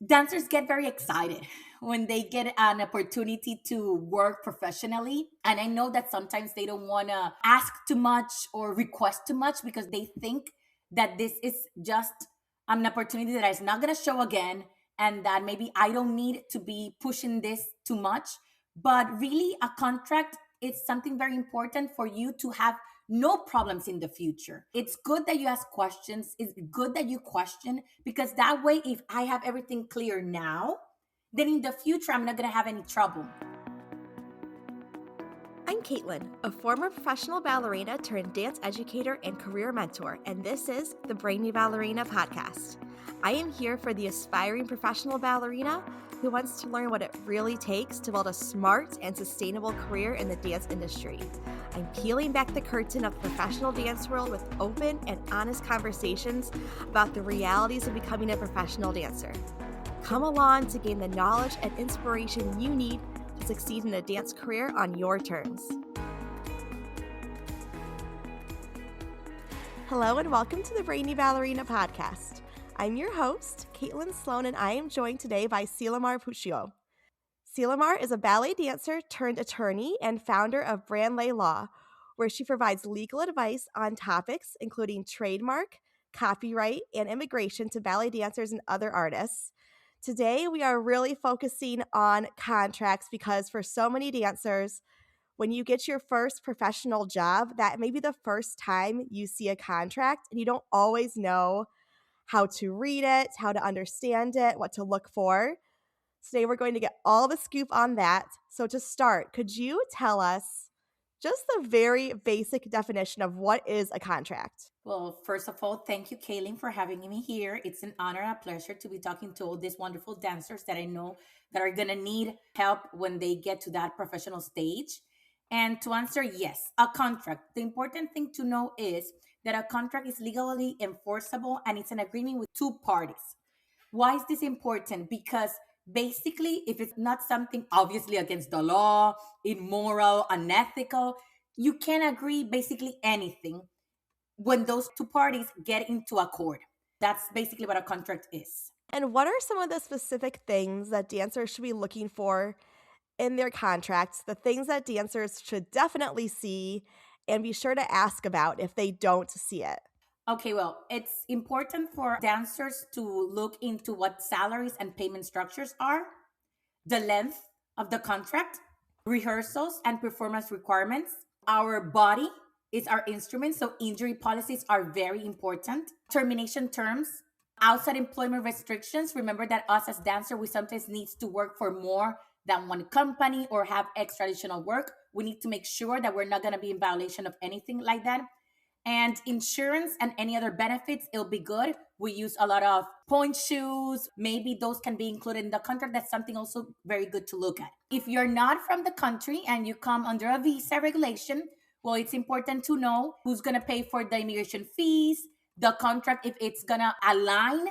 Dancers get very excited when they get an opportunity to work professionally. And I know that sometimes they don't want to ask too much or request too much because they think that this is just an opportunity that is not going to show again, and that maybe I don't need to be pushing this too much. But really, a contract is something very important for you to have no problems in the future. It's good that you ask questions. It's good that you question, because that way, if I have everything clear now, then in the future, I'm not going to have any trouble. I'm Caitlin, a former professional ballerina turned dance educator and career mentor, and this is the Brandllet Ballerina podcast. I am here for the aspiring professional ballerina who wants to learn what it really takes to build a smart and sustainable career in the dance industry. I'm peeling back the curtain of the professional dance world with open and honest conversations about the realities of becoming a professional dancer. Come along to gain the knowledge and inspiration you need to succeed in a dance career on your terms. Hello and welcome to the Brandllet Ballerina podcast. I'm your host, Caitlin Sloan, and I am joined today by Cielomar Puccio. Cielomar is a ballet dancer turned attorney and founder of Brandllet Law, where she provides legal advice on topics including trademark, copyright, and immigration to ballet dancers and other artists. Today, we are really focusing on contracts because for so many dancers, when you get your first professional job, that may be the first time you see a contract and you don't always know how to read it, how to understand it, what to look for. Today, we're going to get all the scoop on that. So to start, could you tell us just the very basic definition of what is a contract? Well, first of all, thank you, Kaylin, for having me here. It's an honor and a pleasure to be talking to all these wonderful dancers that I know that are going to need help when they get to that professional stage. And to answer, yes, a contract. The important thing to know is that a contract is legally enforceable and it's an agreement with two parties. Why is this important? Because basically, if it's not something obviously against the law, immoral, unethical, you can agree basically anything when those two parties get into accord. That's basically what a contract is. And what are some of the specific things that dancers should be looking for in their contracts, the things that dancers should definitely see and be sure to ask about if they don't see it? Okay, well, it's important for dancers to look into what salaries and payment structures are, the length of the contract, rehearsals and performance requirements. Our body is our instrument, so injury policies are very important. Termination terms, outside employment restrictions. Remember that us as dancer, we sometimes need to work for more than one company or have extra additional work. We need to make sure that we're not going to be in violation of anything like that. And insurance and any other benefits, it'll be good. We use a lot of point shoes. Maybe those can be included in the contract. That's something also very good to look at. If you're not from the country and you come under a visa regulation, well, it's important to know who's going to pay for the immigration fees, the contract, if it's going to align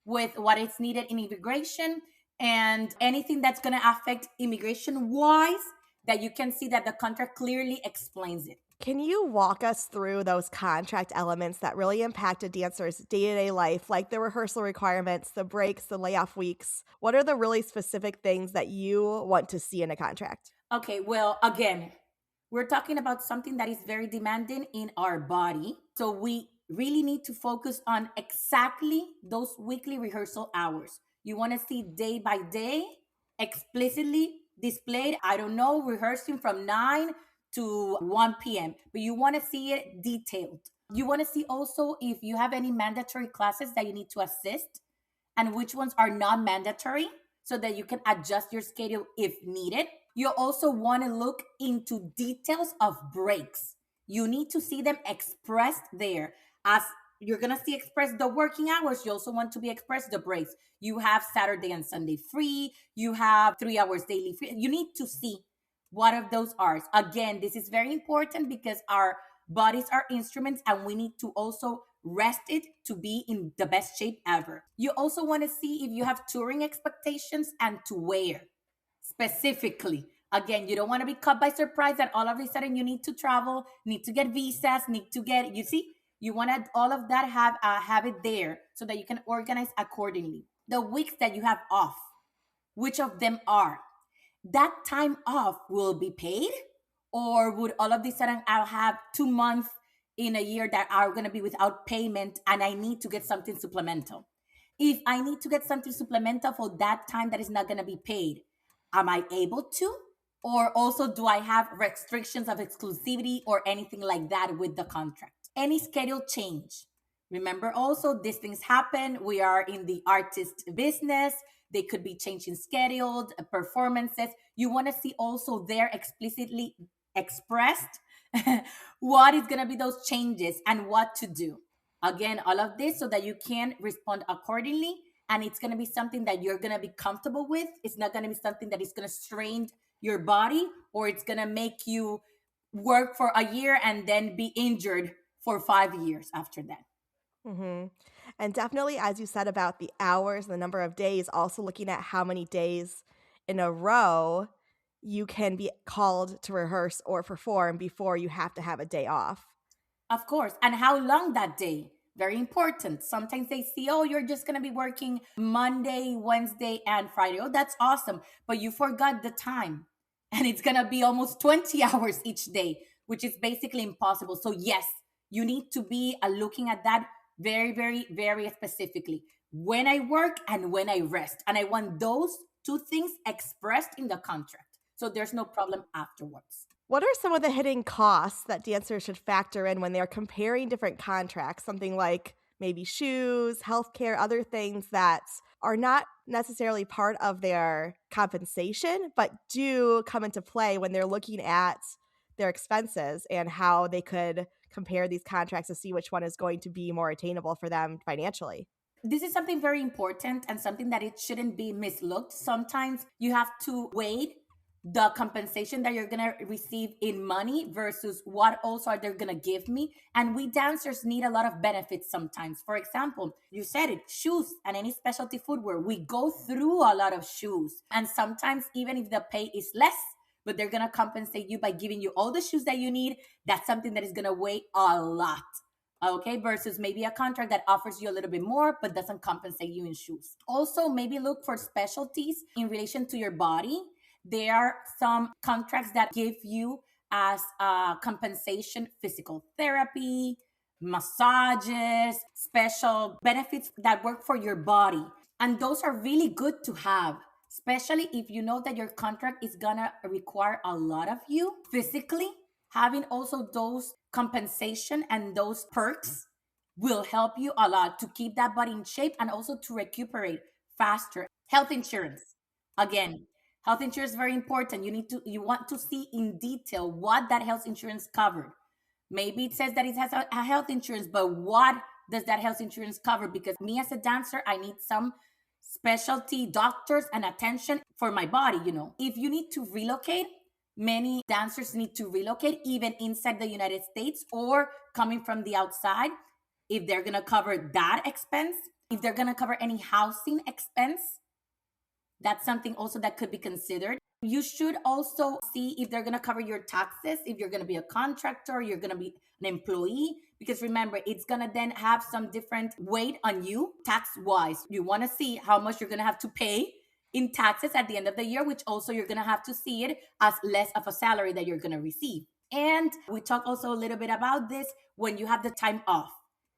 with what is needed in immigration, and anything that's going to affect immigration wise, that you can see that the contract clearly explains it. Can you walk us through those contract elements that really impact a dancer's day-to-day life, like the rehearsal requirements, the breaks, the layoff weeks? What are the really specific things that you want to see in a contract? Okay, well, again, we're talking about something that is very demanding in our body. So we really need to focus on exactly those weekly rehearsal hours. You want to see day by day explicitly displayed, I don't know, rehearsing from 9 to 1 p.m., but you want to see it detailed. You want to see also if you have any mandatory classes that you need to assist and which ones are not mandatory so that you can adjust your schedule if needed. You also want to look into details of breaks. You need to see them expressed there. As you're going to see expressed the working hours, you also want to be expressed the breaks. You have Saturday and Sunday free. You have 3 hours daily free. You need to see what of those are. Again, this is very important because our bodies are instruments and we need to also rest it to be in the best shape ever. You also want to see if you have touring expectations and to where specifically. Again, you don't want to be caught by surprise that all of a sudden you need to travel, need to get visas, need to get, you see, you want to all of that have it there so that you can organize accordingly. the weeks that you have off, which of them are. That time off will be paid, or would all of this sudden I'll have 2 months in a year that are going to be without payment and I need to get something supplemental? If I need to get something supplemental for that time that is not going to be paid, am I able to? Or also, do I have restrictions of exclusivity or anything like that with the contract? Any schedule change. Remember, also, these things happen. We are in the artist business. They could be changing scheduled performances. You want to see also there explicitly expressed what is going to be those changes and what to do. Again, all of this so that you can respond accordingly. And it's going to be something that you're going to be comfortable with. It's not going to be something that is going to strain your body, or it's going to make you work for a year and then be injured for 5 years after that. Hmm. And definitely, as you said about the hours, the number of days, also looking at how many days in a row you can be called to rehearse or perform before you have to have a day off. Of course. And how long that day? Very important. Sometimes they see, oh, you're just going to be working Monday, Wednesday, and Friday. Oh, that's awesome. But you forgot the time. And it's going to be almost 20 hours each day, which is basically impossible. So, yes, you need to be looking at that very, very, very specifically. When I work and when I rest. And I want those two things expressed in the contract. So there's no problem afterwards. What are some of the hidden costs that dancers should factor in when they're comparing different contracts? Something like maybe shoes, healthcare, other things that are not necessarily part of their compensation, but do come into play when they're looking at their expenses and how they could compare these contracts to see which one is going to be more attainable for them financially. This is something very important and something that it shouldn't be mislooked. Sometimes you have to weigh the compensation that you're going to receive in money versus what also are they going to give me. And we dancers need a lot of benefits sometimes. For example, you said it, shoes and any specialty footwear. We go through a lot of shoes. And sometimes even if the pay is less, but they're going to compensate you by giving you all the shoes that you need, that's something that is going to weigh a lot. Okay, versus maybe a contract that offers you a little bit more but doesn't compensate you in shoes. Also, maybe look for specialties in relation to your body. There are some contracts that give you as a compensation physical therapy, massages, special benefits that work for your body. And those are really good to have, especially if you know that your contract is gonna require a lot of you physically. Having also those compensation and those perks will help you a lot to keep that body in shape and also to recuperate faster. Health insurance. Again, health insurance is very important. You want to see in detail what that health insurance covered. Maybe it says that it has a health insurance, but what does that health insurance cover? Because me as a dancer, I need some specialty doctors and attention for my body. If you need to relocate, many dancers need to relocate even inside the United States or coming from the outside. If they're going to cover that expense, if they're going to cover any housing expense, that's something also that could be considered. You should also see if they're going to cover your taxes, if you're going to be a contractor, you're going to be an employee, because remember, it's going to then have some different weight on you tax wise. You want to see how much you're going to have to pay in taxes at the end of the year, which also you're going to have to see it as less of a salary that you're going to receive. And we talk also a little bit about this when you have the time off.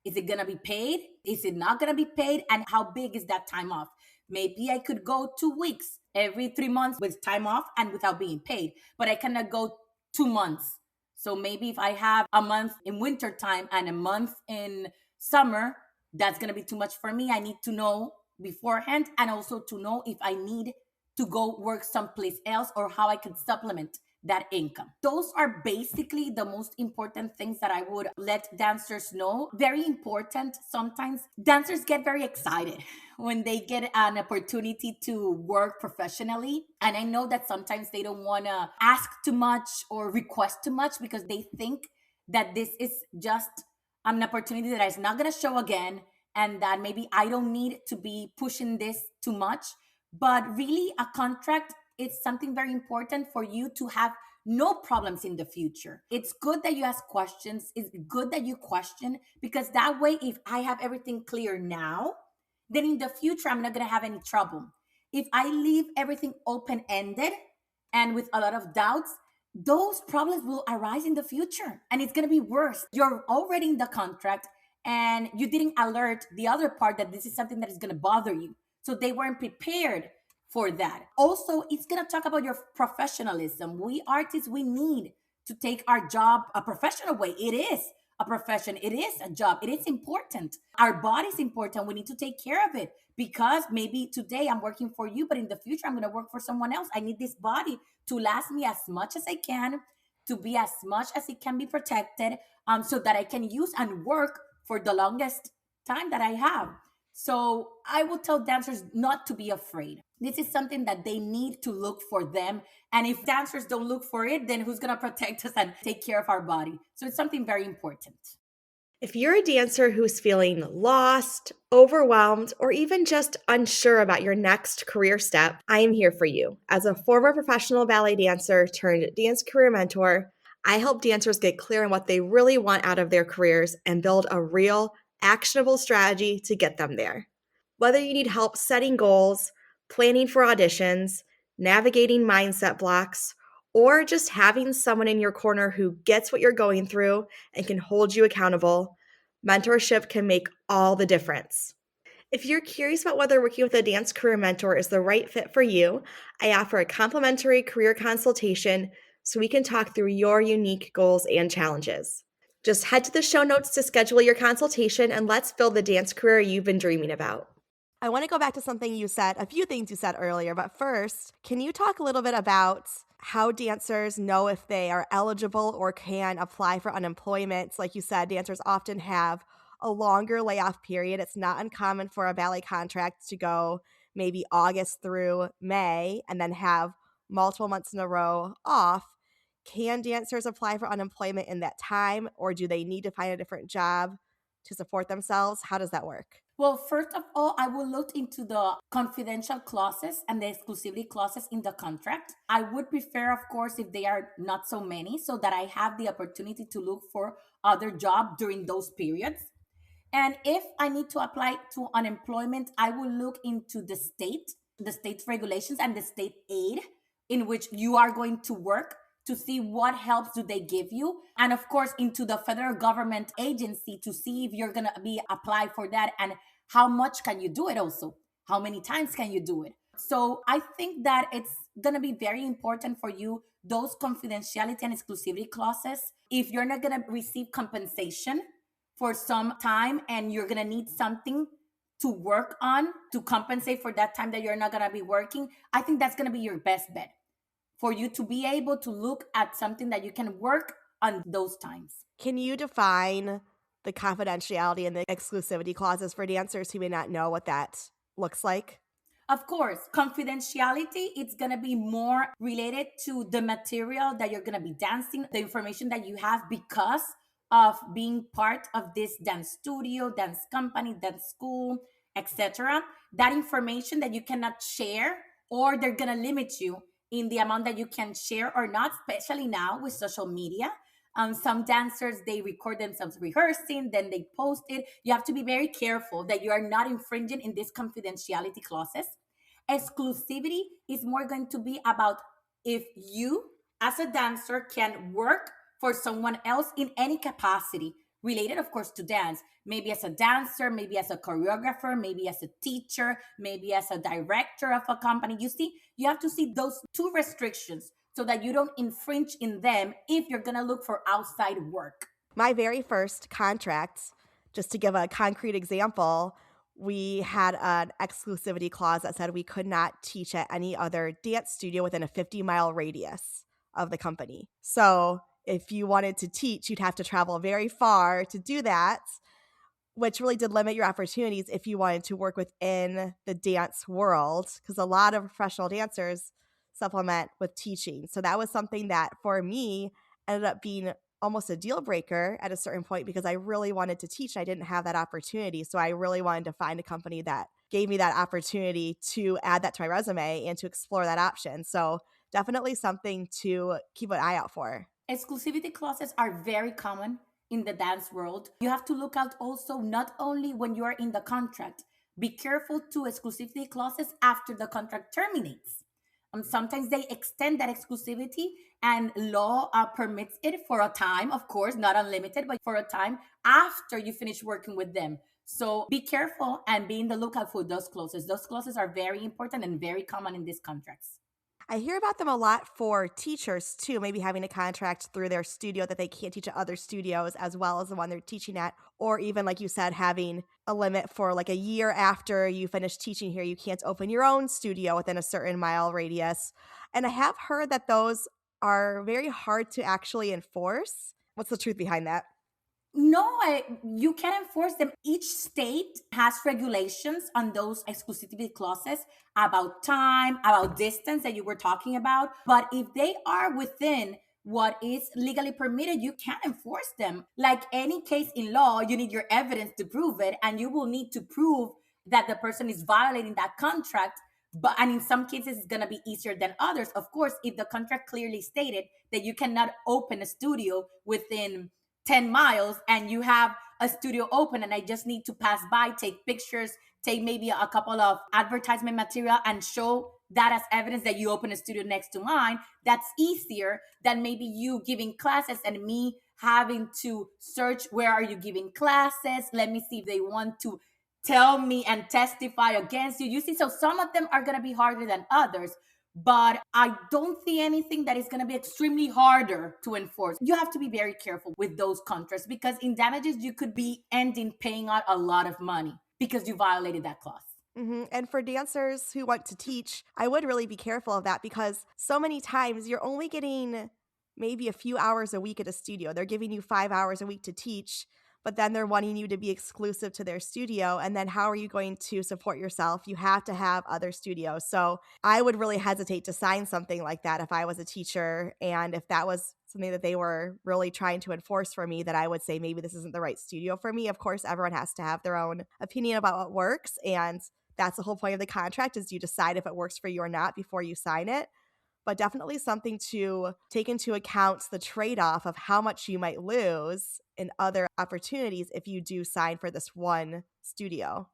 Is it going to be paid? Is it not going to be paid? And how big is that time off? Maybe I could go 2 weeks every 3 months with time off and without being paid, but I cannot go 2 months. So maybe if I have a month in winter time and a month in summer, that's going to be too much for me. I need to know beforehand and also to know if I need to go work someplace else or how I could supplement that income. Those are basically the most important things that I would let dancers know. Very important. Sometimes dancers get very excited when they get an opportunity to work professionally. And I know that sometimes they don't want to ask too much or request too much because they think that this is just an opportunity that is not going to show again and that maybe I don't need to be pushing this too much. But really, a contract is something very important for you to have no problems in the future. It's good that you ask questions. It's good that you question, because that way, if I have everything clear now, then in the future, I'm not going to have any trouble. If I leave everything open ended and with a lot of doubts, those problems will arise in the future and it's going to be worse. You're already in the contract and you didn't alert the other part that this is something that is going to bother you. So they weren't prepared for that. Also, it's going to talk about your professionalism. We artists, we need to take our job a professional way. It is a profession, it is a job, it is important. Our body's important. We need to take care of it because maybe today I'm working for you, but in the future I'm going to work for someone else. I need this body to last me as much as I can, to be as much as it can be protected, so that I can use and work for the longest time that I have. So I would tell dancers not to be afraid. This is something that they need to look for them. And if dancers don't look for it, then who's going to protect us and take care of our body? So it's something very important. If you're a dancer who's feeling lost, overwhelmed, or even just unsure about your next career step, I am here for you. As a former professional ballet dancer turned dance career mentor, I help dancers get clear on what they really want out of their careers and build a real, actionable strategy to get them there. Whether you need help setting goals, planning for auditions, navigating mindset blocks, or just having someone in your corner who gets what you're going through and can hold you accountable, mentorship can make all the difference. If you're curious about whether working with a dance career mentor is the right fit for you, I offer a complimentary career consultation so we can talk through your unique goals and challenges. Just head to the show notes to schedule your consultation and let's build the dance career you've been dreaming about. I want to go back to something you said, a few things you said earlier, but first, can you talk a little bit about how dancers know if they are eligible or can apply for unemployment? Like you said, dancers often have a longer layoff period. It's not uncommon for a ballet contract to go maybe August through May and then have multiple months in a row off. Can dancers apply for unemployment in that time, or do they need to find a different job to support themselves? How does that work? Well, first of all, I will look into the confidential clauses and the exclusivity clauses in the contract. I would prefer, of course, if they are not so many, so that I have the opportunity to look for other job during those periods. And if I need to apply to unemployment, I will look into the state's regulations and the state aid in which you are going to work to see what helps do they give you. And of course, into the federal government agency to see if you're going to be apply for that and how much can you do it also? How many times can you do it? So I think that it's going to be very important for you, those confidentiality and exclusivity clauses. If you're not going to receive compensation for some time and you're going to need something to work on to compensate for that time that you're not going to be working, I think that's going to be your best bet for you to be able to look at something that you can work on those times. Can you define the confidentiality and the exclusivity clauses for dancers who may not know what that looks like? Of course, confidentiality, it's going to be more related to the material that you're going to be dancing, the information that you have because of being part of this dance studio, dance company, dance school, etc. That information that you cannot share, or they're going to limit you in the amount that you can share or not, especially now with social media. Some dancers, they record themselves rehearsing, then they post it. You have to be very careful that you are not infringing in these confidentiality clauses. Exclusivity is more going to be about if you, as a dancer, can work for someone else in any capacity related, of course, to dance. Maybe as a dancer, maybe as a choreographer, maybe as a teacher, maybe as a director of a company. You see, you have to see those two restrictions so that you don't infringe in them if you're going to look for outside work. My very first contract, just to give a concrete example, we had an exclusivity clause that said we could not teach at any other dance studio within a 50-mile radius of the company. So if you wanted to teach, you'd have to travel very far to do that, which really did limit your opportunities if you wanted to work within the dance world, because a lot of professional dancers supplement with teaching. So that was something that for me ended up being almost a deal breaker at a certain point because I really wanted to teach. I didn't have that opportunity. So I really wanted to find a company that gave me that opportunity to add that to my resume and to explore that option. So definitely something to keep an eye out for. Exclusivity clauses are very common in the dance world. You have to look out also not only when you are in the contract, Be careful to exclusivity clauses after the contract terminates. Sometimes they extend that exclusivity, and law permits it for a time, of course, not unlimited, but for a time after you finish working with them. So be careful and be in the lookout for those clauses. Those clauses are very important and very common in these contracts. I hear about them a lot for teachers too, maybe having a contract through their studio that they can't teach at other studios as well as the one they're teaching at, or even like you said, having a limit for like a year after you finish teaching here, you can't open your own studio within a certain mile radius. And I have heard that those are very hard to actually enforce. What's the truth behind that? No, you can enforce them. Each state has regulations on those exclusivity clauses about time, about distance that you were talking about. But if they are within what is legally permitted, you can enforce them. Like any case in law, you need your evidence to prove it, and you will need to prove that the person is violating that contract. But and in some cases, it's gonna be easier than others. Of course, if the contract clearly stated that you cannot open a studio within 10 miles and you have a studio open and I just need to pass by, take pictures, take maybe a couple of advertisement material and show that as evidence that you open a studio next to mine, that's easier than maybe you giving classes and me having to search where are you giving classes. Let me see if they want to tell me and testify against you. You see, so some of them are going to be harder than others, but I don't see anything that is going to be extremely harder to enforce. You have to be very careful with those contracts because in damages, you could be ending paying out a lot of money because you violated that clause. And for dancers who want to teach, I would really be careful of that because so many times you're only getting maybe a few hours a week at a studio. They're giving you 5 hours a week to teach, but then they're wanting you to be exclusive to their studio. And then how are you going to support yourself? You have to have other studios. So I would really hesitate to sign something like that if I was a teacher. And if that was something that they were really trying to enforce for me, that I would say maybe this isn't the right studio for me. Of course, everyone has to have their own opinion about what works. And that's the whole point of the contract is you decide if it works for you or not before you sign it. But definitely something to take into account the trade-off of how much you might lose in other opportunities if you do sign for this one studio.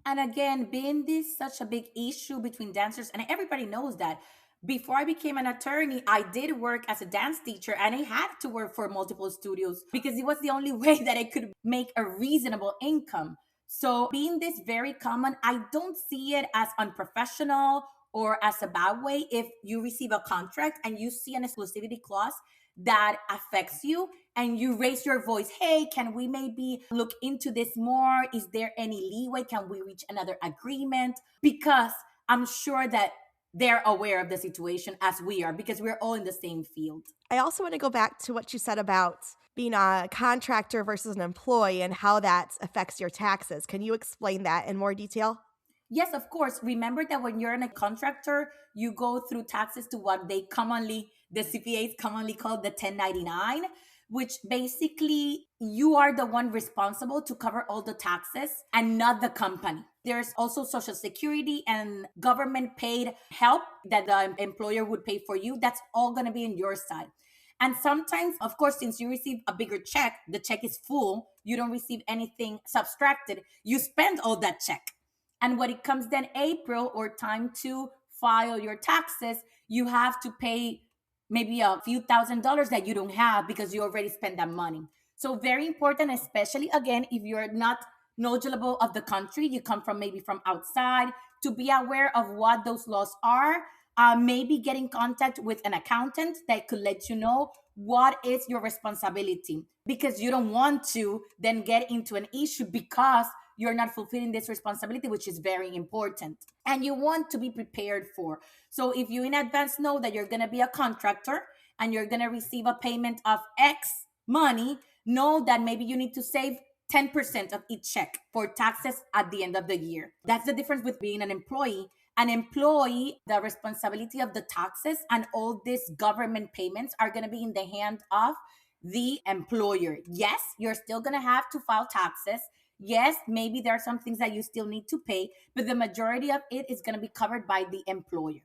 And again, being this such a big issue between dancers, and everybody knows that. Before I became an attorney, I did work as a dance teacher and I had to work for multiple studios because it was the only way that I could make a reasonable income. So, being this very common, I don't see it as unprofessional or as a bad way if you receive a contract and you see an exclusivity clause that affects you and you raise your voice. Hey, can we maybe look into this more? Is there any leeway? Can we reach another agreement? Because I'm sure that they're aware of the situation as we are because we're all in the same field. I also want to go back to what you said about being a contractor versus an employee and how that affects your taxes. Can you explain that in more detail? Yes, of course. Remember that when you're a contractor, you go through taxes to what the CPAs commonly call the 1099, which basically you are the one responsible to cover all the taxes and not the company. There's also Social Security and government paid help that the employer would pay for you. That's all going to be on your side. And sometimes, of course, since you receive a bigger check, the check is full, you don't receive anything subtracted, you spend all that check. And when it comes then April or time to file your taxes, you have to pay maybe a few $1,000s that you don't have because you already spent that money. So very important, especially again, if you're not knowledgeable of the country, you come from maybe from outside, to be aware of what those laws are. Maybe get in contact with an accountant that could let you know what is your responsibility because you don't want to then get into an issue because you're not fulfilling this responsibility, which is very important. And you want to be prepared for. So if you in advance know that you're going to be a contractor and you're going to receive a payment of X money, know that maybe you need to save 10% of each check for taxes at the end of the year. That's the difference with being an employee. An employee, the responsibility of the taxes and all these government payments are going to be in the hand of the employer. Yes, you're still going to have to file taxes. Yes, maybe there are some things that you still need to pay, but the majority of it is going to be covered by the employer.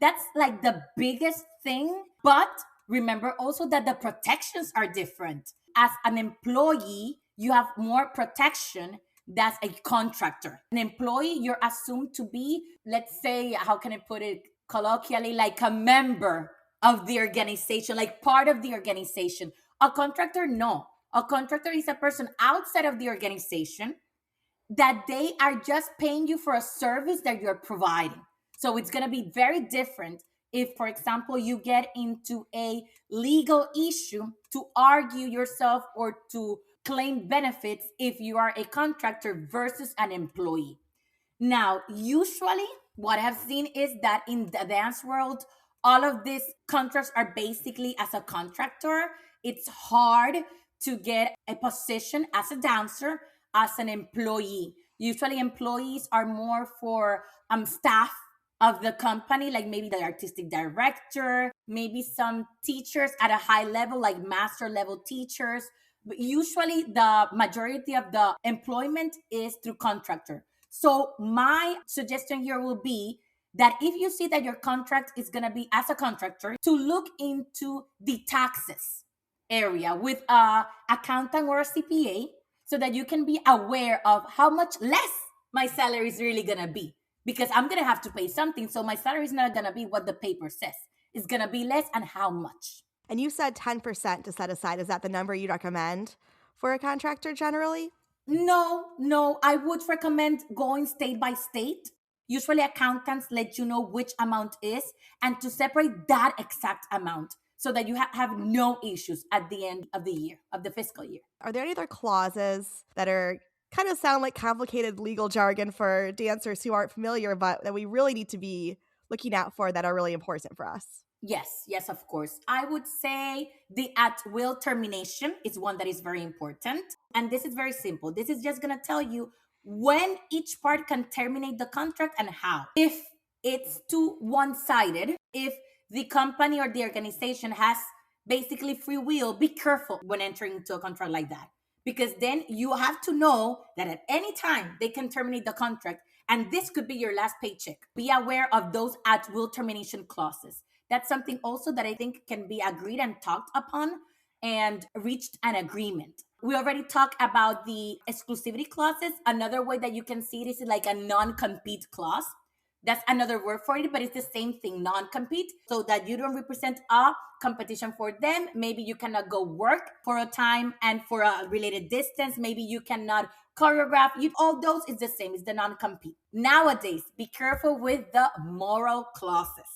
That's like the biggest thing. But remember also that the protections are different. As an employee, you have more protection that's a contractor. An employee, you're assumed to be, let's say, how can I put it colloquially, like a member of the organization, like part of the organization. A contractor, no. A contractor is a person outside of the organization that they are just paying you for a service that you're providing. So it's going to be very different if, for example, you get into a legal issue to argue yourself or to claim benefits if you are a contractor versus an employee. Now, usually what I've seen is that in the dance world, all of these contracts are basically as a contractor. It's hard to get a position as a dancer as an employee. Usually employees are more for staff of the company, like maybe the artistic director, maybe some teachers at a high level, like master level teachers. But usually the majority of the employment is through contractor. So my suggestion here will be that if you see that your contract is going to be as a contractor, to look into the taxes area with a accountant or a CPA so that you can be aware of how much less my salary is really going to be, because I'm going to have to pay something. So my salary is not going to be what the paper says. It's going to be less, and how much. And you said 10% to set aside. Is that the number you'd recommend for a contractor generally? No, I would recommend going state by state. Usually accountants let you know which amount is, and to separate that exact amount so that you have no issues at the end of the year, of the fiscal year. Are there any other clauses that are kind of sound like complicated legal jargon for dancers who aren't familiar, but that we really need to be looking out for that are really important for us? Yes, of course. I would say the at will termination is one that is very important. And this is very simple. This is just going to tell you when each part can terminate the contract and how. If it's too one sided, if the company or the organization has basically free will, be careful when entering into a contract like that. Because then you have to know that at any time they can terminate the contract, and this could be your last paycheck. Be aware of those at will termination clauses. That's something also that I think can be agreed and talked upon and reached an agreement. We already talked about the exclusivity clauses. Another way that you can see it is like a non-compete clause. That's another word for it, but it's the same thing, non-compete, so that you don't represent a competition for them. Maybe you cannot go work for a time and for a related distance. Maybe you cannot choreograph. All those is the same, it's the non-compete. Nowadays, be careful with the moral clauses,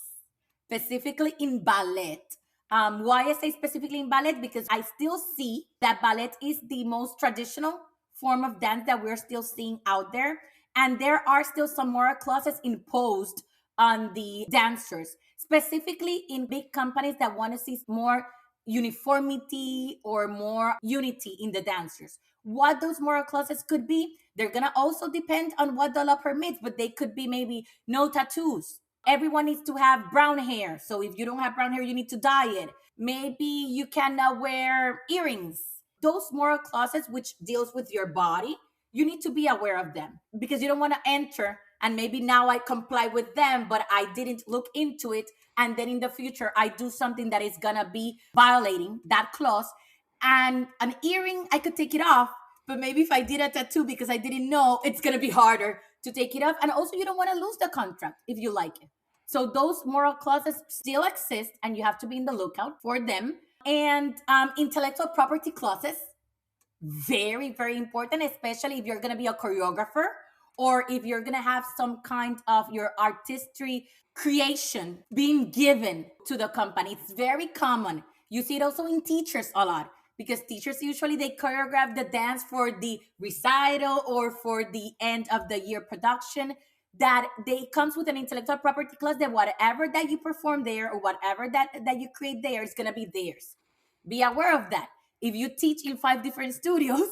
specifically in ballet. Why I say specifically in ballet? Because I still see that ballet is the most traditional form of dance that we're still seeing out there. And there are still some moral clauses imposed on the dancers, specifically in big companies that want to see more uniformity or more unity in the dancers. What those moral clauses could be, they're going to also depend on what the law permits, but they could be maybe no tattoos. Everyone needs to have brown hair. So if you don't have brown hair, you need to dye it. Maybe you cannot wear earrings. Those moral clauses, which deals with your body, you need to be aware of them, because you don't want to enter and maybe now I comply with them, but I didn't look into it. And then in the future, I do something that is going to be violating that clause. And an earring, I could take it off. But maybe if I did a tattoo because I didn't know, it's going to be harder to take it off. And also, you don't want to lose the contract if you like it. So those moral clauses still exist, and you have to be in the lookout for them. And intellectual property clauses, very, very important, especially if you're going to be a choreographer or if you're going to have some kind of your artistry creation being given to the company. It's very common. You see it also in teachers a lot, because teachers usually they choreograph the dance for the recital or for the end of the year production, that they comes with an intellectual property clause that whatever that you perform there or whatever that you create there is going to be theirs. Be aware of that. If you teach in 5 different studios,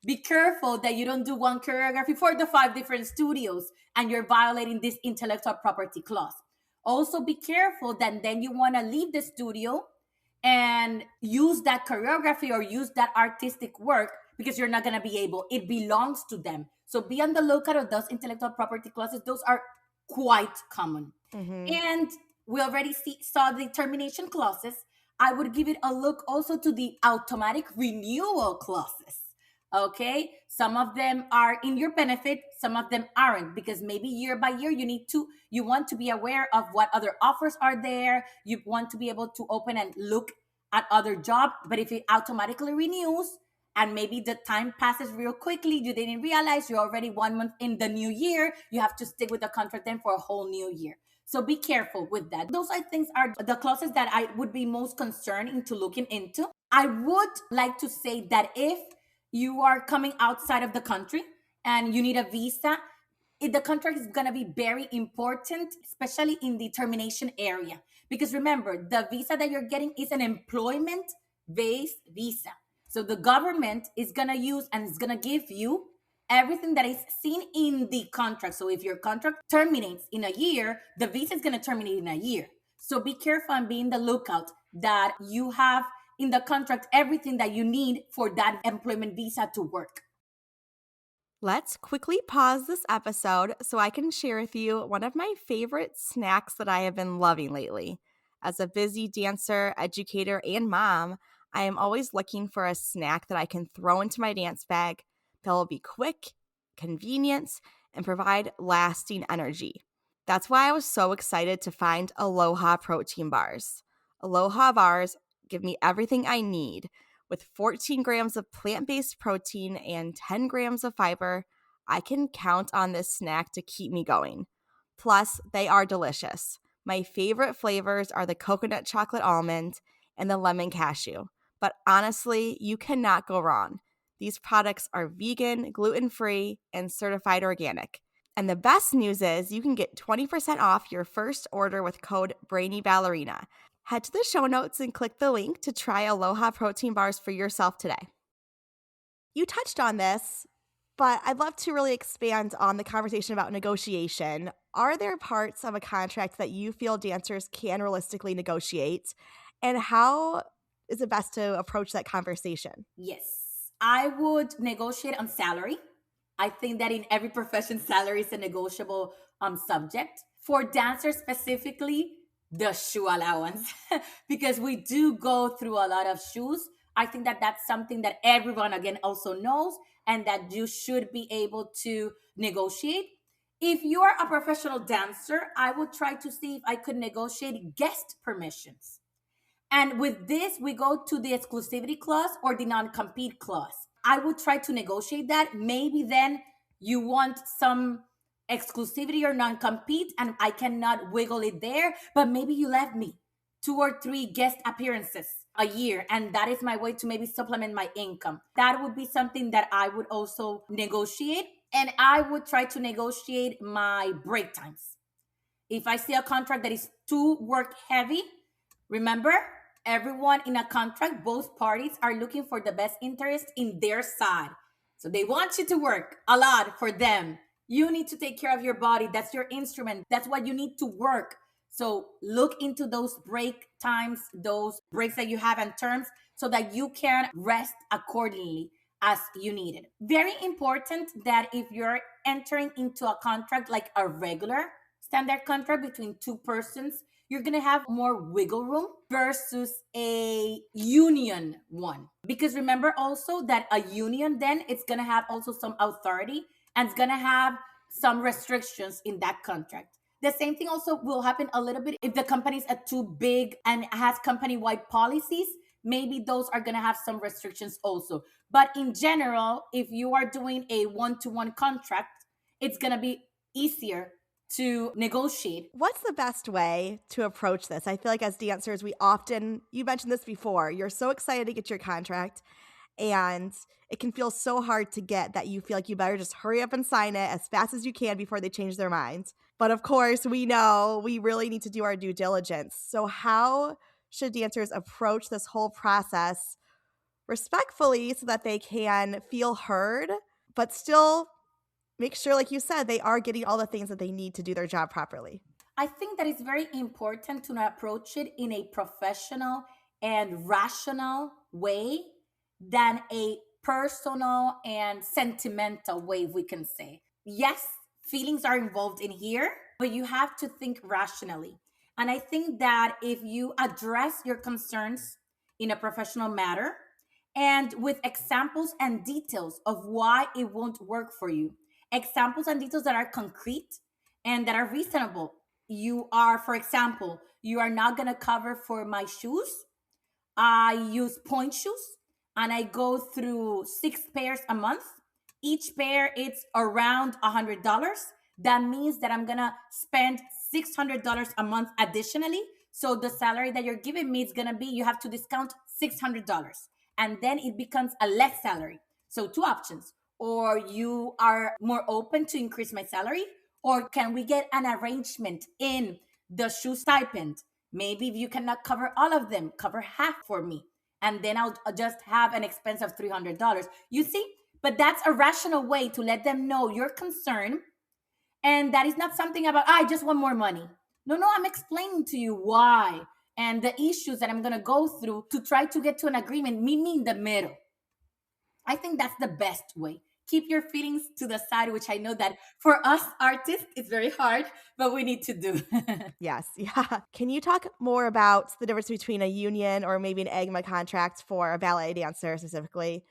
be careful that you don't do one choreography for the 5 different studios and you're violating this intellectual property clause. Also be careful that then you want to leave the studio and use that choreography or use that artistic work, because you're not going to be able. It belongs to them. So be on the lookout of those intellectual property clauses. Those are quite common. Mm-hmm. And we already saw the termination clauses. I would give it a look also to the automatic renewal clauses. Okay, some of them are in your benefit, some of them aren't, because maybe year by year you want to be aware of what other offers are there. You want to be able to open and look at other jobs. But if it automatically renews and maybe the time passes real quickly, you didn't realize you're already 1 month in the new year, you have to stick with the contract then for a whole new year. So be careful with that. Those I think are the clauses that I would be most concerned into looking into. I would like to say that if you are coming outside of the country and you need a visa, the contract is going to be very important, especially in the termination area. Because remember, the visa that you're getting is an employment based visa. So the government is going to use and is going to give you everything that is seen in the contract. So if your contract terminates in a year, the visa is going to terminate in a year. So be careful and be in the lookout that you have in the contract everything that you need for that employment visa to work. Let's quickly pause this episode so I can share with you one of my favorite snacks that I have been loving lately. As a busy dancer, educator, and mom, I am always looking for a snack that I can throw into my dance bag that will be quick, convenient, and provide lasting energy. That's why I was so excited to find Aloha protein bars. Aloha bars give me everything I need. With 14 grams of plant based protein and 10 grams of fiber, I can count on this snack to keep me going. Plus, they are delicious. My favorite flavors are the coconut chocolate almond and the lemon cashew. But honestly, you cannot go wrong. These products are vegan, gluten free, and certified organic. And the best news is you can get 20% off your first order with code BrainyBallerina. Head to the show notes and click the link to try Aloha protein bars for yourself today. You touched on this, but I'd love to really expand on the conversation about negotiation. Are there parts of a contract that you feel dancers can realistically negotiate? And how is it best to approach that conversation? Yes, I would negotiate on salary. I think that in every profession, salary is a negotiable subject. For dancers specifically, the shoe allowance, because we do go through a lot of shoes. I think that that's something that everyone, again, also knows and that you should be able to negotiate. If you're a professional dancer, I would try to see if I could negotiate guest permissions. And with this, we go to the exclusivity clause or the non compete clause. I would try to negotiate that. Maybe then you want some exclusivity or non compete, and I cannot wiggle it there, but maybe you left me 2 or 3 guest appearances a year, and that is my way to maybe supplement my income. That would be something that I would also negotiate. And I would try to negotiate my break times. If I see a contract that is too work heavy, remember, everyone in a contract, both parties are looking for the best interest in their side. So they want you to work a lot for them. You need to take care of your body. That's your instrument. That's what you need to work. So look into those break times, those breaks that you have and terms, so that you can rest accordingly as you need it. Very important that if you're entering into a contract like a regular standard contract between two persons, you're going to have more wiggle room versus a union one. Because remember also that a union then it's going to have also some authority and it's going to have some restrictions in that contract. The same thing also will happen a little bit if the companies are too big and has company-wide policies. Maybe those are going to have some restrictions also. But in general, if you are doing a one-to-one contract, it's going to be easier to negotiate. What's the best way to approach this? I feel like as dancers, we often, you mentioned this before, you're so excited to get your contract, and it can feel so hard to get that you feel like you better just hurry up and sign it as fast as you can before they change their minds. But of course, we know we really need to do our due diligence. So how should dancers approach this whole process respectfully so that they can feel heard, but still make sure, like you said, they are getting all the things that they need to do their job properly? I think that it's very important to approach it in a professional and rational way than a personal and sentimental way, we can say. Yes, feelings are involved in here, but you have to think rationally. And I think that if you address your concerns in a professional matter and with examples and details of why it won't work for you. Examples and details that are concrete and that are reasonable. You are, for example, you are not going to cover for my shoes. I use point shoes and I go through 6 pairs a month. Each pair it's around $100. That means that I'm gonna spend $600 a month additionally. So the salary that you're giving me is gonna be, you have to discount $600, and then it becomes a less salary. So two options: or you are more open to increase my salary, or can we get an arrangement in the shoe stipend? Maybe if you cannot cover all of them, cover half for me. And then I'll just have an expense of $300. You see? But that's a rational way to let them know your concern. And that is not something about, I just want more money. No, no, I'm explaining to you why and the issues that I'm going to go through to try to get to an agreement, meet me in the middle. I think that's the best way. Keep your feelings to the side, which I know that for us artists, it's very hard, but we need to do. Yes, yeah. Can you talk more about the difference between a union or maybe an AGMA contract for a ballet dancer specifically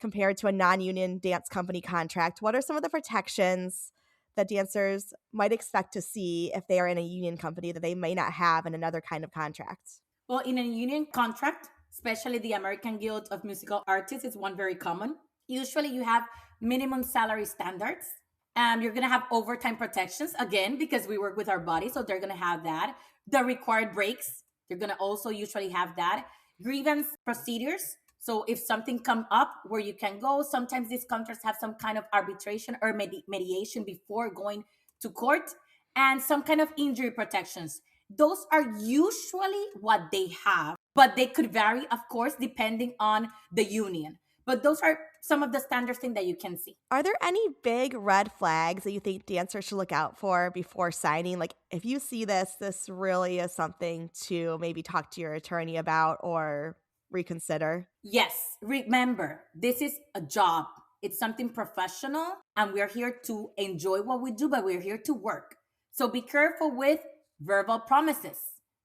compared to a non-union dance company contract? What are some of the protections that dancers might expect to see if they are in a union company that they may not have in another kind of contract? Well, in a union contract, especially the American Guild of Musical Artists, is one very common. Usually, you have minimum salary standards. You're gonna have overtime protections again because we work with our body, so they're gonna have that. The required breaks, they're gonna also usually have that. Grievance procedures. So if something come up where you can go, sometimes these contracts have some kind of arbitration or mediation before going to court, and some kind of injury protections. Those are usually what they have, but they could vary, of course, depending on the union. But those are some of the standard things that you can see. Are there any big red flags that you think dancers should look out for before signing? Like, if you see this, this really is something to maybe talk to your attorney about or reconsider. Yes, remember, this is a job. It's something professional, and we're here to enjoy what we do, but we're here to work. So be careful with verbal promises,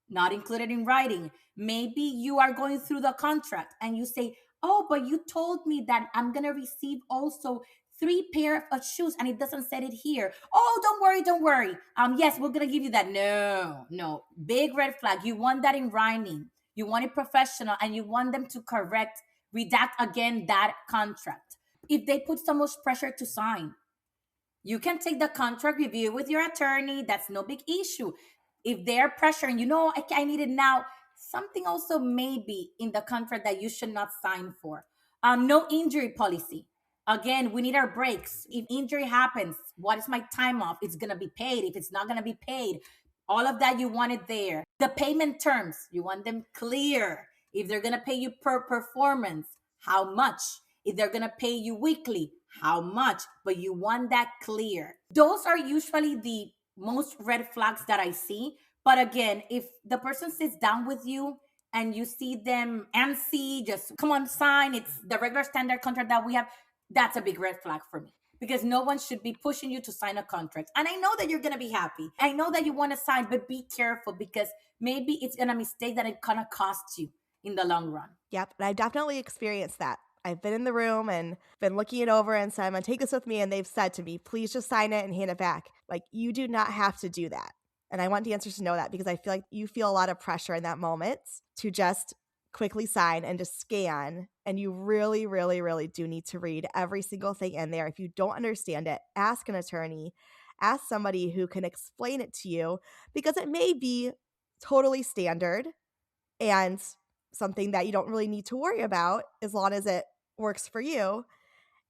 not included in writing. Maybe you are going through the contract and you say, "Oh, but you told me that I'm going to receive also 3 pair of shoes and it doesn't say it here." "Oh, don't worry, don't worry. Yes, we're going to give you that." No, no. Big red flag. You want that in writing. You want it professional, and you want them to redact again that contract. If they put so much pressure to sign, you can take the contract review with your attorney. That's no big issue. If they're pressuring, I need it now. Something also maybe in the contract that you should not sign for. No injury policy. Again, we need our breaks. If injury happens, what is my time off? It's going to be paid. If it's not going to be paid, all of that you want it there. The payment terms, you want them clear. If they're going to pay you per performance, how much? If they're going to pay you weekly, how much? But you want that clear. Those are usually the most red flags that I see. But again, if the person sits down with you and you see them antsy, just come on, sign, it's the regular standard contract that we have, that's a big red flag for me, because no one should be pushing you to sign a contract. And I know that you're going to be happy. I know that you want to sign, but be careful, because maybe it's going to mistake that it's going to cost you in the long run. Yep. And I definitely experienced that. I've been in the room and been looking it over and said, "I'm going to take this with me." And they've said to me, "Please just sign it and hand it back." Like, you do not have to do that. And I want dancers to know that, because I feel like you feel a lot of pressure in that moment to just quickly sign and just scan. And you really, really, really do need to read every single thing in there. If you don't understand it, ask an attorney, ask somebody who can explain it to you, because it may be totally standard and something that you don't really need to worry about as long as it works for you.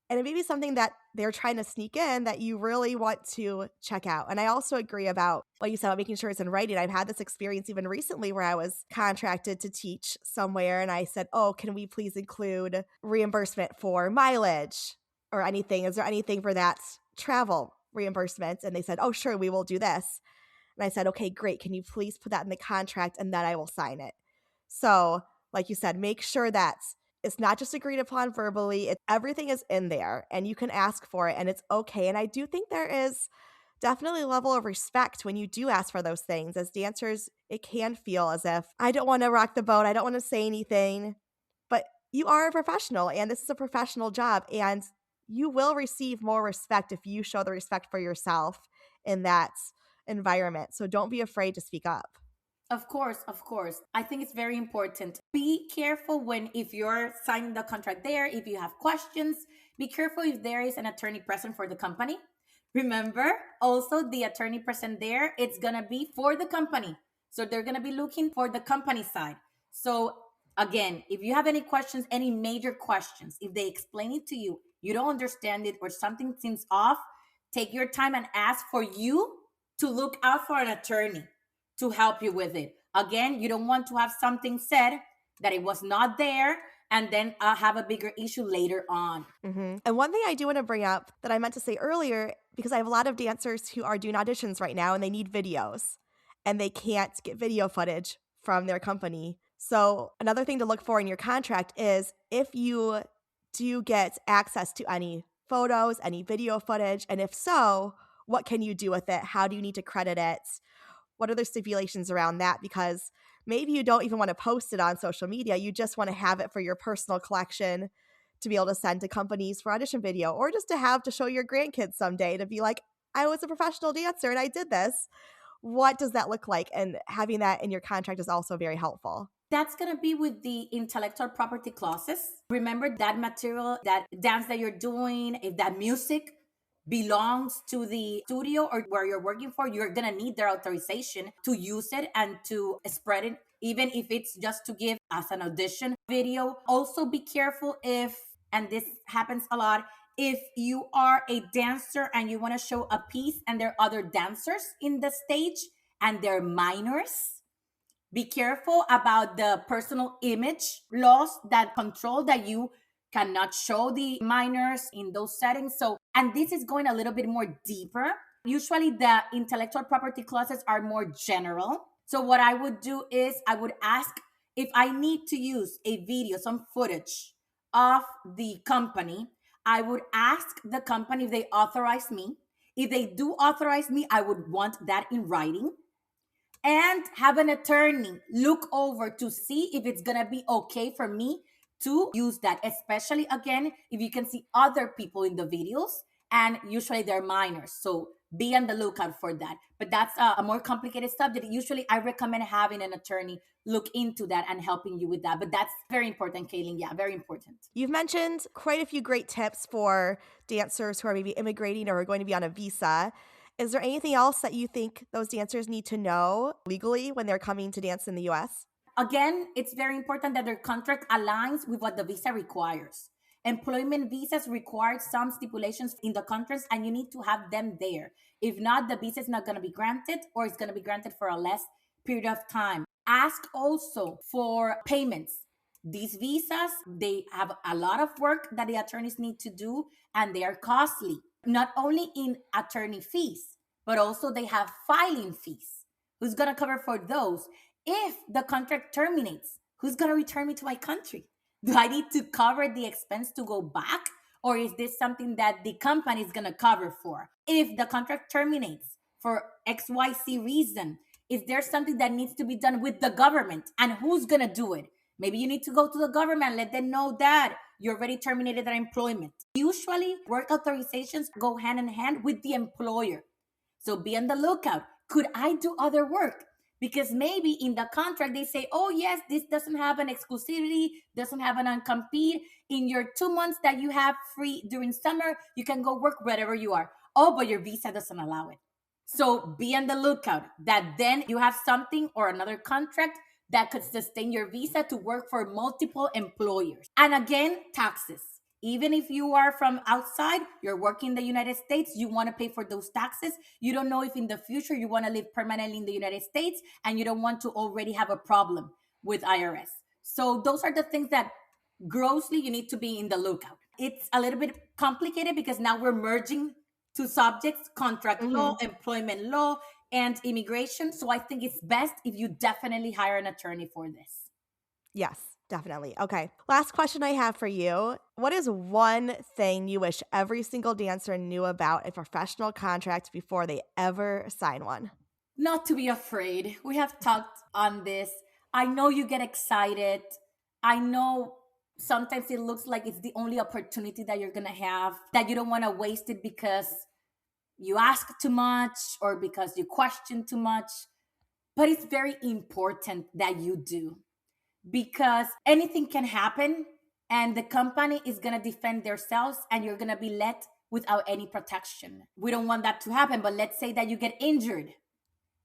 And it may be something that they're trying to sneak in that you really want to check out. And I also agree about what you said about making sure it's in writing. I've had this experience even recently where I was contracted to teach somewhere, and I said, "Oh, can we please include reimbursement for mileage or anything? Is there anything for that travel reimbursement?" And they said, "Oh, sure, we will do this." And I said, "Okay, great. Can you please put that in the contract, and then I will sign it?" So, like you said, make sure that it's not just agreed upon verbally. Everything is in there, and you can ask for it, and it's okay. And I do think there is definitely a level of respect when you do ask for those things. As dancers, it can feel as if, I don't want to rock the boat, I don't want to say anything. But you are a professional and this is a professional job, and you will receive more respect if you show the respect for yourself in that environment. So don't be afraid to speak up. Of course, of course. I think it's very important. Be careful when, if you're signing the contract there, if you have questions, be careful if there is an attorney present for the company. Remember, also the attorney present there, it's going to be for the company. So they're going to be looking for the company side. So again, if you have any questions, any major questions, if they explain it to you, you don't understand it or something seems off, take your time and ask for you to look out for an attorney to help you with it. Again, you don't want to have something said that it was not there and then have a bigger issue later on. And one thing I do want to bring up that I meant to say earlier, because I have a lot of dancers who are doing auditions right now and they need videos and they can't get video footage from their company. So, another thing to look for in your contract is if you do get access to any photos, any video footage, and if so, what can you do with it? How do you need to credit it? What are the stipulations around that? Because maybe you don't even want to post it on social media. You just want to have it for your personal collection to be able to send to companies for audition video, or just to have to show your grandkids someday to be like, I was a professional dancer and I did this. What does that look like? And having that in your contract is also very helpful. That's going to be with the intellectual property clauses. Remember that material, that dance that you're doing, if that music belongs to the studio or where you're working for, you're going to need their authorization to use it and to spread it, even if it's just to give as an audition video. Also, be careful if, and this happens a lot, if you are a dancer and you want to show a piece and there are other dancers in the stage and they're minors, be careful about the personal image laws that control that you cannot show the minors in those settings. So, and this is going a little bit more deeper. Usually the intellectual property clauses are more general. So what I would do is I would ask if I need to use a video, some footage of the company, I would ask the company if they authorize me. If they do authorize me, I would want that in writing, and have an attorney look over to see if it's gonna be okay for me to use that, especially again if you can see other people in the videos and usually they're minors, so be on the lookout for that. But that's a more complicated subject. Usually I recommend having an attorney look into that and helping you with that, but that's very important, Kaylin. Yeah, very important. You've mentioned quite a few great tips for dancers who are maybe immigrating or are going to be on a visa. Is there anything else that you think those dancers need to know legally when they're coming to dance in the US? Again, it's very important that their contract aligns with what the visa requires. Employment visas require some stipulations in the contracts, and you need to have them there. If not, the visa is not going to be granted, or it's going to be granted for a less period of time. Ask also for payments. These visas, they have a lot of work that the attorneys need to do, and they are costly, not only in attorney fees, but also they have filing fees. Who's going to cover for those? If the contract terminates, who's going to return me to my country? Do I need to cover the expense to go back? Or is this something that the company is going to cover for? If the contract terminates for XYZ reason, is there something that needs to be done with the government? And who's going to do it? Maybe you need to go to the government, let them know that you already terminated their employment. Usually, work authorizations go hand in hand with the employer. So be on the lookout. Could I do other work? Because maybe in the contract they say, oh yes, this doesn't have an exclusivity, doesn't have an uncompete. In your 2 months that you have free during summer, you can go work wherever you are. Oh, but your visa doesn't allow it. So be on the lookout that then you have something or another contract that could sustain your visa to work for multiple employers. And again, taxes. Even if you are from outside, you're working in the United States, you want to pay for those taxes. You don't know if in the future you want to live permanently in the United States and you don't want to already have a problem with IRS. So those are the things that grossly you need to be in the lookout. It's a little bit complicated because now we're merging two subjects, contract law, employment law, and immigration. So I think it's best if you definitely hire an attorney for this. Yes, definitely. Okay. Last question I have for you. What is one thing you wish every single dancer knew about a professional contract before they ever sign one? Not to be afraid. We have talked on this. I know you get excited. I know sometimes it looks like it's the only opportunity that you're gonna have, that you don't want to waste it because you ask too much or because you question too much. But it's very important that you do, because anything can happen and the company is going to defend themselves and you're going to be let without any protection. We don't want that to happen, but let's say that you get injured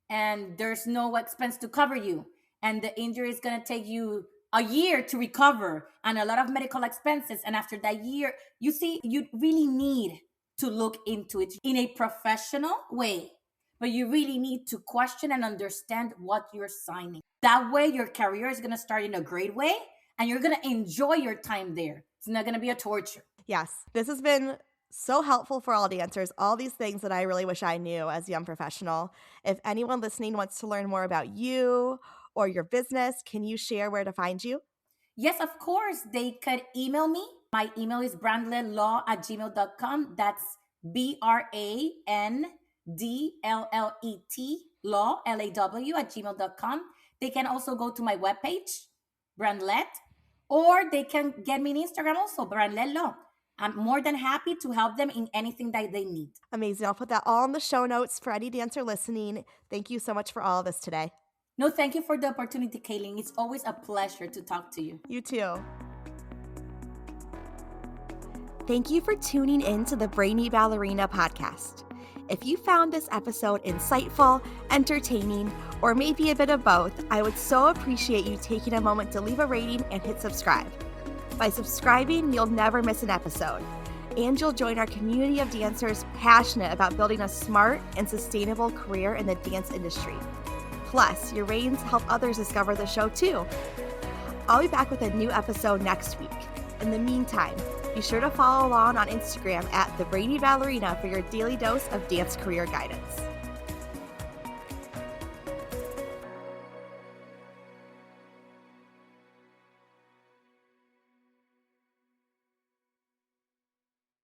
and there's no expense to cover you, and the injury is going to take you a year to recover and a lot of medical expenses, and after that year, you see, you really need to look into it in a professional way, but you really need to question and understand what you're signing. That way your career is going to start in a great way and you're going to enjoy your time there. It's not going to be a torture. Yes, this has been so helpful for all dancers, all these things that I really wish I knew as a young professional. If anyone listening wants to learn more about you or your business, can you share where to find you? Yes, of course. They could email me. My email is brandlettlaw@gmail.com. That's BRANDLLET law, LAW @gmail.com. They can also go to my webpage, Brandlett, or they can get me on Instagram also, Brandlett Law. I'm more than happy to help them in anything that they need. Amazing. I'll put that all in the show notes for any dancer listening. Thank you so much for all of this today. No, thank you for the opportunity, Kaylin. It's always a pleasure to talk to you. You too. Thank you for tuning in to the Brainy Ballerina podcast. If you found this episode insightful, entertaining, or maybe a bit of both, I would so appreciate you taking a moment to leave a rating and hit subscribe. By subscribing, you'll never miss an episode, and you'll join our community of dancers passionate about building a smart and sustainable career in the dance industry. Plus, your ratings help others discover the show too. I'll be back with a new episode next week. In the meantime, be sure to follow along on Instagram @TheBrainyBallerina for your daily dose of dance career guidance.